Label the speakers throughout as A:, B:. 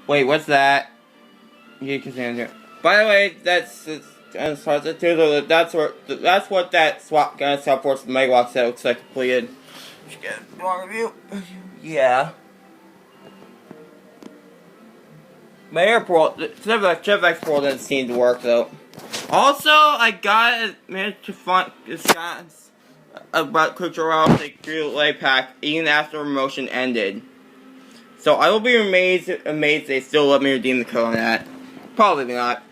A: Wait, what's that? You can stand here. By the way, that's what that swap GameStop Force Megawatts set looks like completed. Get a long review. Yeah. My airport, Jetpack Pro doesn't seem to work though. Also, I managed to find shots about Kucherov the relay pack even after promotion ended. So I will be amazed they still let me redeem the code on that. Probably not.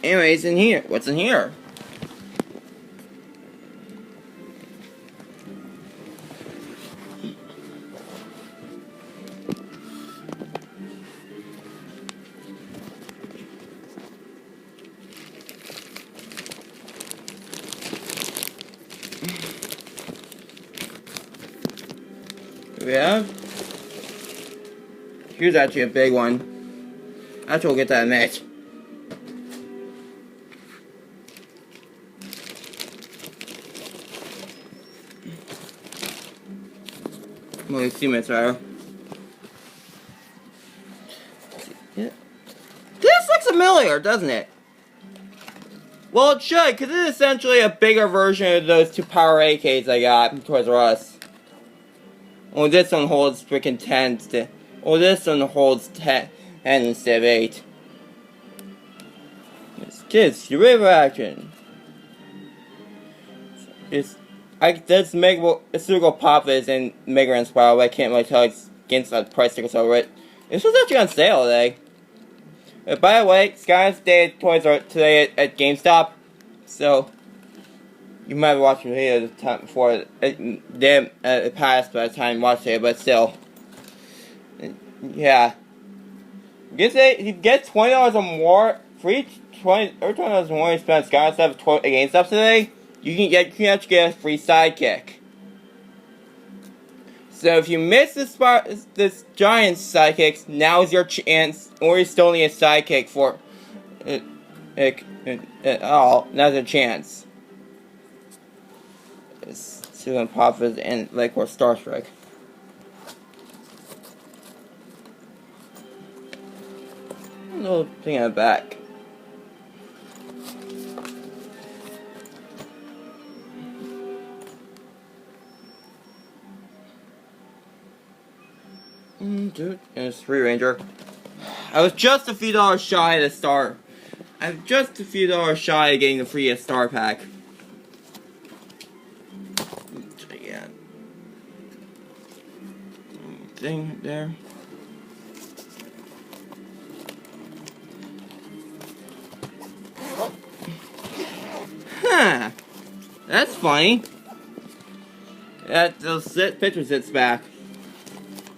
A: Anyways, in here, what's in here? Yeah. Here's actually a big one. Actually, we'll get that next. Only 2 minutes rather. Yeah. This looks familiar, doesn't it? Well, it should, because it's essentially a bigger version of those 2 Power AKs I got from Toys R Us. Well, this one holds freaking 10. Well, this one holds 10 instead of 8. It's kids, the river action. That's Mega. It's Super Pop is in Mega and Spiral, but I can't really tell against the price stickers over it. This was actually on sale today. By the way, Skylanders Day at Toys R Us today at GameStop. So you might be watching the video the time before it passed by the time you watched it, but still. Yeah. You get $20 or more, free $20 or more you spend on Skylanders at GameStop today, you can actually get a free sidekick. So if you miss this giant sidekicks, now is your chance, or you still need a sidekick for now's your chance. Super Profit and like or Star Trek. Little thing on the back. Dude, and it's Free Ranger. I was just a few dollars shy of the star. I'm just a few dollars shy of getting the free star pack. Yeah. Thing there. Huh. That's funny. Those picture sits back.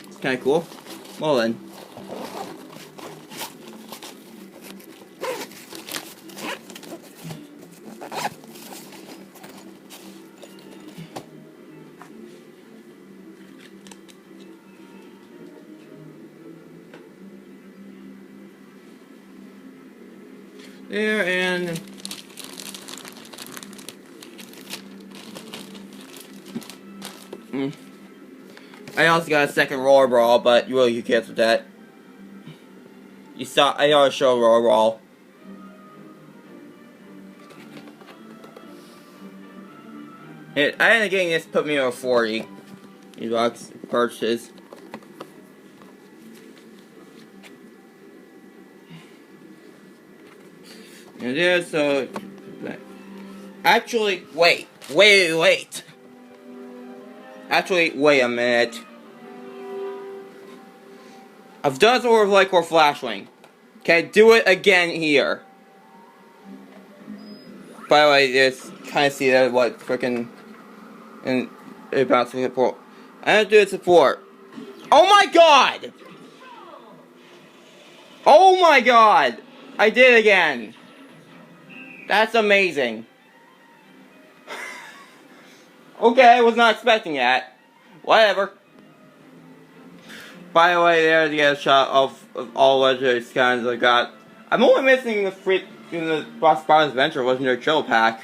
A: It's kind of cool. Well then. There and I also got a second Roller Brawl, but you really can't with that. I already showed Roller Brawl. I ended up getting this, put me over 40. These box purchases. And there, so actually, wait. Actually, wait a minute. I've done sort of like or Flashwing. Okay, do it again here. By the way, just kind of see that what freaking and about support. I'm gonna do it support. Oh my god! Oh my god! I did it again. That's amazing. Okay, I was not expecting that. Whatever. By the way, there's a shot of all legendary skins I got. I'm only missing the Boss Bottom's Adventure Legendary Trail Pack.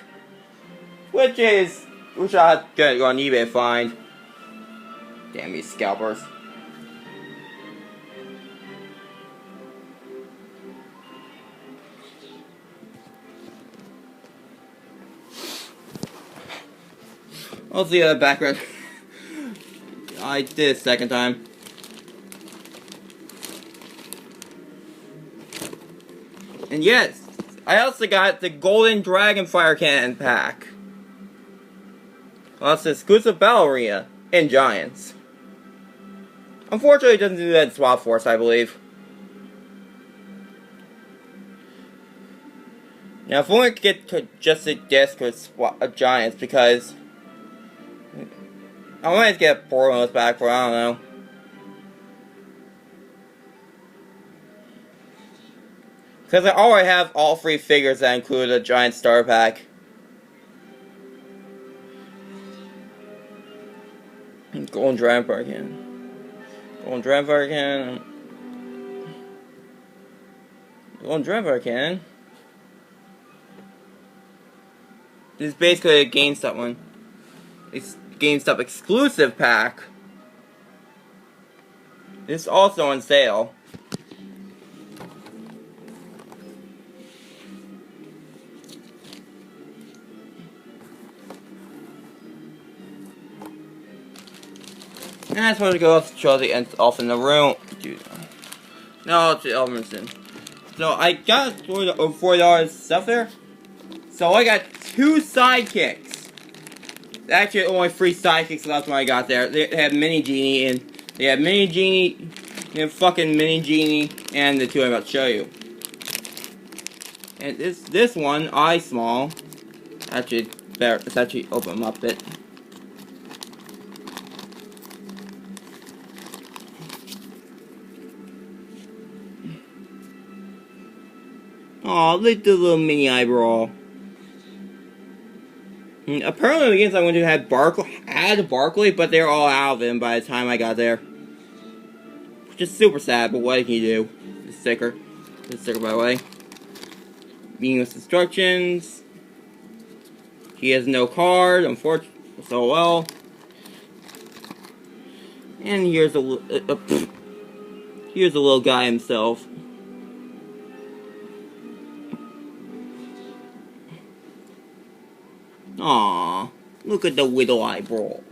A: Which I had to go on eBay to find. Damn these scalpers. Let's see the background. I did it second time. And yes, I also got the Golden Dragon Fire Cannon pack. Well, it's an exclusive battle arena in Giants. Unfortunately, it doesn't do that in Swap Force, I believe. Now, if only I could get to just a disc with Giants, because I might get Borderlands back for, I don't know. Because I already have all 3 figures that include a Giant Star Pack. Golden Dragon Fire Cannon. Golden Dragon Fire Cannon. Golden Dragon Fire Cannon. This is basically a GameStop one. It's GameStop exclusive pack. This is also on sale. And I'm supposed to go off to show the end off in the room. Dude. No, it's Elmerson. So I got $4 stuff there. So I got 2 sidekicks. Actually, only 3 sidekicks left when I got there. They had Mini Genie, and they had Mini Genie, and fucking Mini Genie, and the 2 I'm about to show you. And this one, I small. Actually, better. Let's actually open them up a bit. Aw, look at the little mini eyebrow. Apparently the games I went to had Barkley, but they're all out of them by the time I got there. Which is super sad, but what can you do? The sticker. The sticker, by the way. Meaningless instructions. He has no card, unfortunately. So well. And here's here's a little guy himself. Aww, look at the little eyeball.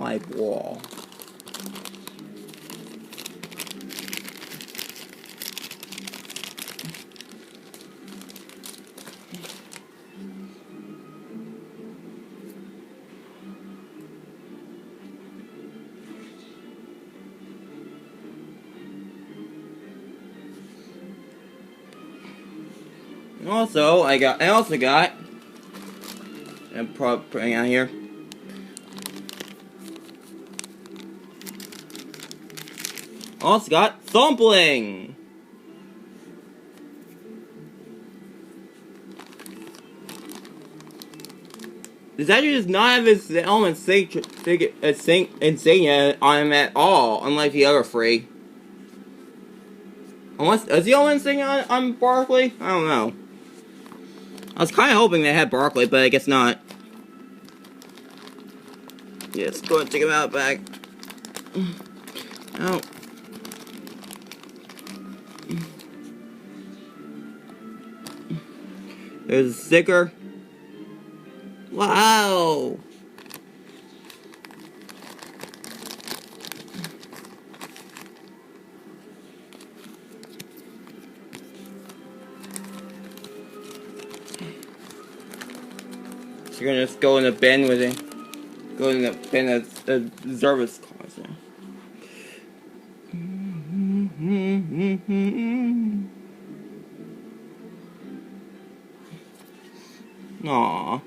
A: And also, I also got. I'm putting out here. Also got Thumpling. This actually does not have his element insignia on him at all, unlike the other 3. Unless is the element insignia on Barkley? I don't know. I was kind of hoping they had Barkley, but I guess not. Yeah, let's go ahead and take him out back. Oh. There's a sticker. Wow. So you're gonna just go in the bin with it. Go in the bin as the service cars now. Aww.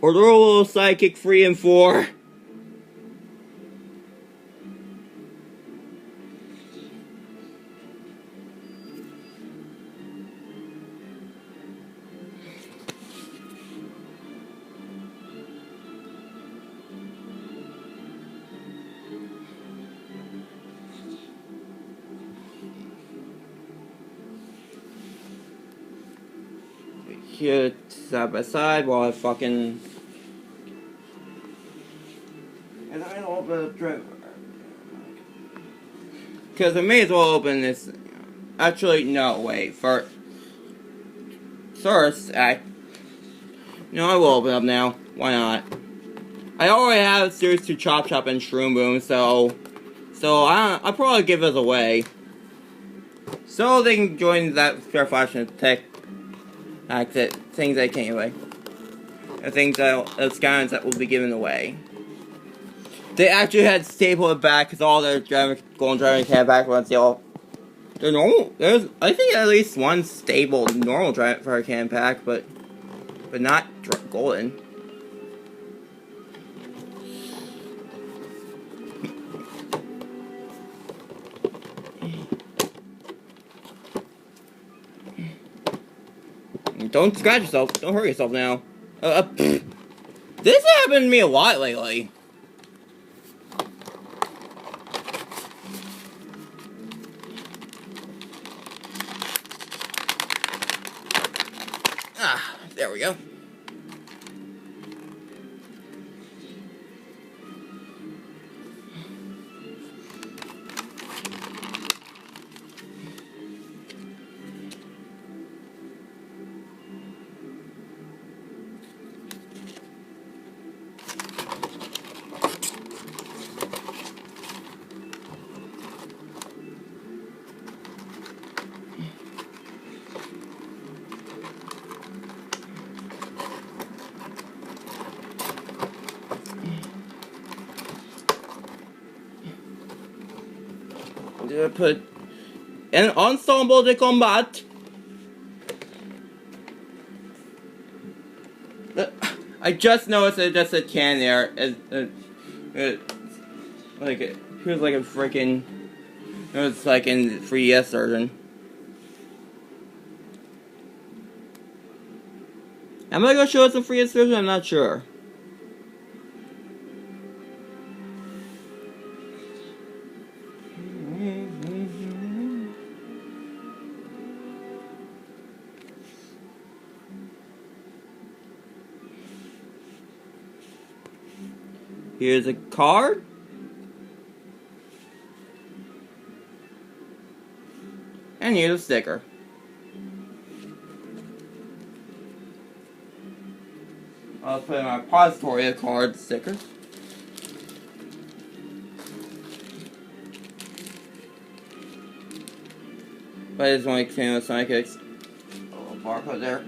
A: Or Little Sidekick 3 and 4. Here, side by side, while I fucking... And I don't Because I may as well open this. Actually, no, wait. First, I will open up now. Why not? I already have Series 2 Chop Chop and Shroom Boom, so I'll probably give this away. So they can join that fair fashion tech things I can't away. The things Skylanders that will be given away. They actually had stapled it back because all their golden driving can back once they all. They're normal. There's I think at least one stable normal driver can pack, but not golden. Don't scratch yourself. Don't hurt yourself now. This happened to me a lot lately. There we go. Put an ensemble de combat. I just noticed that just a can there. Like it feels like a freaking. It's like in the 3DS version. Am I gonna show us the 3DS version? I'm not sure. Here's a card. And here's a sticker. I'll put in my repository of card stickers. But I just want to continue with Sidekicks. A little barcode there.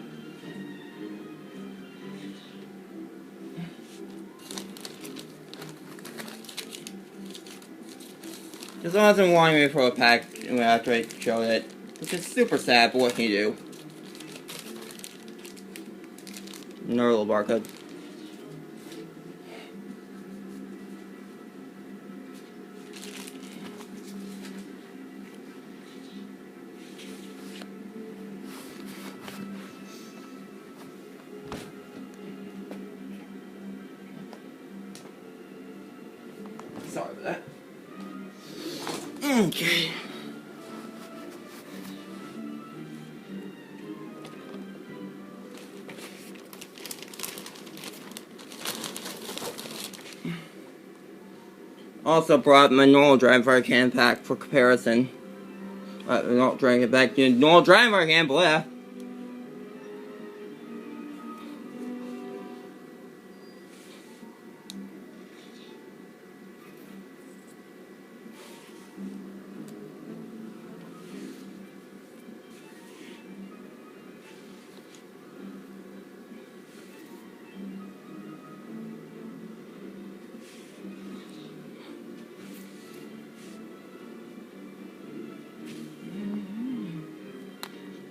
A: Just wasn't wanting me for a pack after I showed it, which is super sad, but what can you do? Another little barcode. Sorry about that. Okay. Also brought my normal driver can pack for comparison. Not drink it back to normal driver can, blah.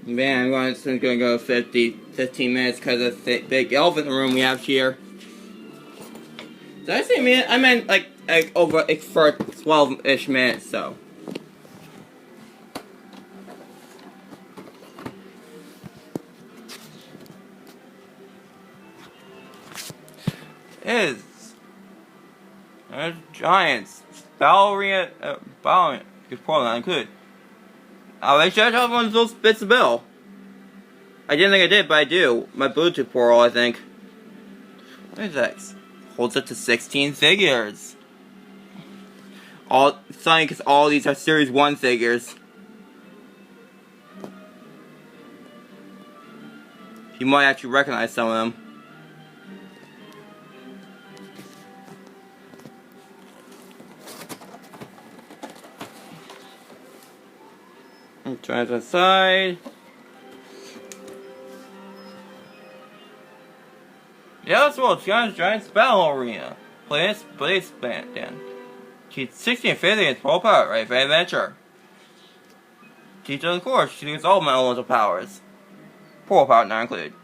A: Man, it's going to go 15 minutes because of the big elephant room we have here. Did I say minute? I meant like over for 12-ish minutes, so. There's giants. Ballerina, ballerina. It's probably not included. I should have one of those bits of bill. I didn't think I did, but I do. My Bluetooth portal, I think. What is that? Holds up to 16 figures. It's funny because all these are Series 1 figures. You might actually recognize some of them. Try to the side. Yeah, that's what Skylanders Giants Battle Arena. Play band then. She's 1650 and 12 power, right? For adventure. Teacher of the course, she uses all my elemental powers. Power power not included.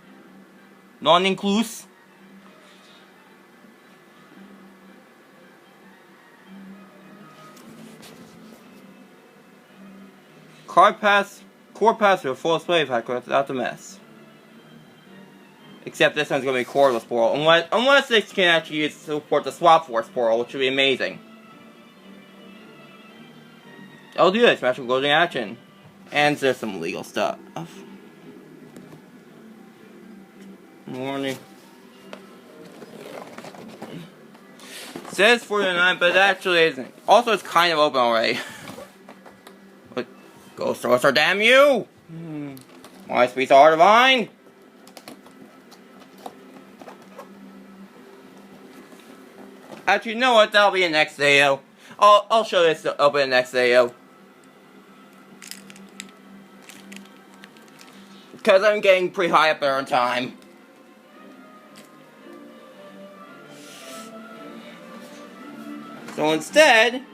A: Non-inclusive. Core pass with a full display pack without the mess. Except this one's going to be cordless portal, unless they can actually support the Swap Force portal, which would be amazing. I'll do that, special closing action. And there's some legal stuff. Warning. It says 49, but it actually isn't. Also, it's kind of open already. But, Ghost Sorcerer, damn you! My sweet heart divine! Actually, you know what? That'll be in the next video. I'll show this up in the next video. Because I'm getting pretty high up there on time. So instead...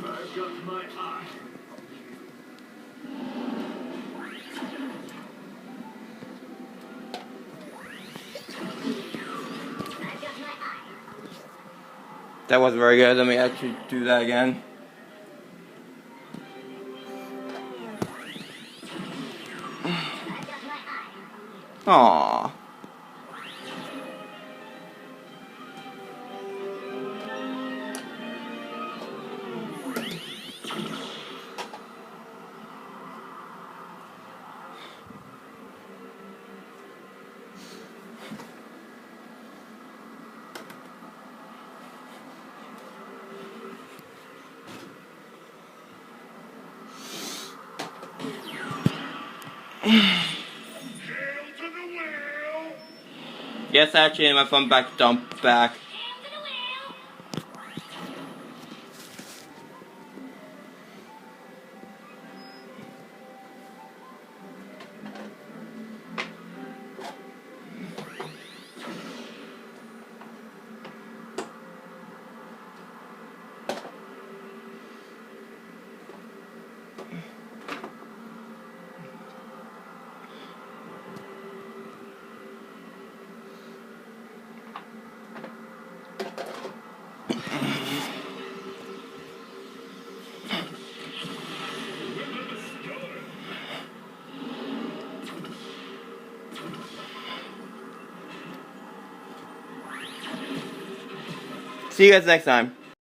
B: I've got my eye.
A: That wasn't very good. Let me actually do that again. Aww. Yes, actually, my phone back dump back. See you guys next time.